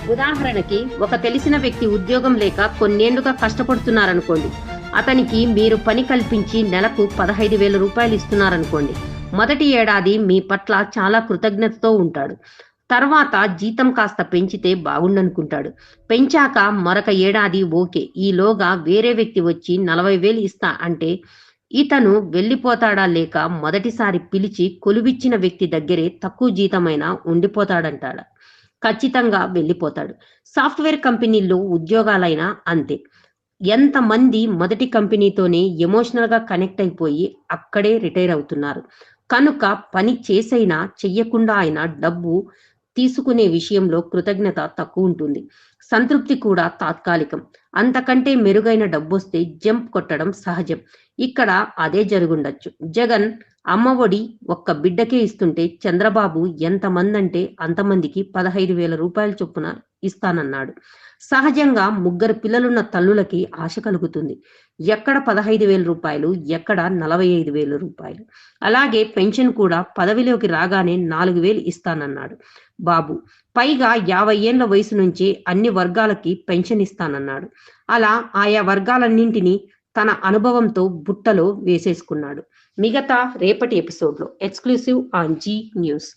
ఉదాహరణకి ఒక తెలిసిన వ్యక్తి ఉద్యోగం లేక కొన్నేళ్లుగా కష్టపడుతున్నారనుకోండి. అతనికి మీరు పని కల్పించి నెలకు 15,000 రూపాయలు ఇస్తున్నారనుకోండి. మొదటి ఏడాది మీ పట్ల చాలా కృతజ్ఞతతో ఉంటాడు. తర్వాత జీతం కాస్త పెంచితే బాగుండనుకుంటాడు. పెంచాక మరొక ఏడాది ఓకే. ఈలోగా వేరే వ్యక్తి వచ్చి 40,000 ఇస్తా అంటే ఇతను వెళ్ళిపోతాడా, లేక మొదటిసారి పిలిచి కొలువిచ్చిన వ్యక్తి దగ్గరే తక్కువ జీతమైనా ఉండిపోతాడంటాడా? ఖచ్చితంగా వెళ్ళిపోతాడు. సాఫ్ట్‌వేర్ కంపెనీల్లో ఉద్యోగాలైనా అంతే. ఎంతమంది మొదటి కంపెనీతోనే ఎమోషనల్‌గా కనెక్ట్ అయిపోయి అక్కడే రిటైర్ అవుతున్నారు. కనుక పని చేసైనా, చెయ్యకుండా అయినా డబ్బు తీసుకునే విషయంలో కృతజ్ఞత తక్కువుంటుంది. సంతృప్తి కూడా తాత్కాలికం. అంతకంటే మెరుగైన డబ్బొస్తే జంప్ కొట్టడం సహజం. ఇక్కడ అదే జరుగుండొచ్చు. జగన్ అమ్మఒడి ఒక్క బిడ్డకే ఇస్తుంటే చంద్రబాబు ఎంతమందంటే అంతమందికి 15,000 రూపాయల చొప్పున ఇస్తానన్నాడు. సహజంగా ముగ్గురు పిల్లలున్న తల్లులకి ఆశ కలుగుతుంది. ఎక్కడ 15,000 రూపాయలు, ఎక్కడ 45,000 రూపాయలు. అలాగే పెన్షన్ కూడా పదవిలోకి రాగానే 4,000 ఇస్తానన్నాడు బాబు. పైగా 50 ఏళ్ల వయసు నుంచే అన్ని వర్గాలకి పెన్షన్ ఇస్తానన్నాడు. అలా ఆయా వర్గాలన్నింటినీ తన అనుభవంతో బుట్టలో వేసేసుకున్నాడు. మిగతా రేపటి ఎపిసోడ్‌లో. Exclusive on Zee news.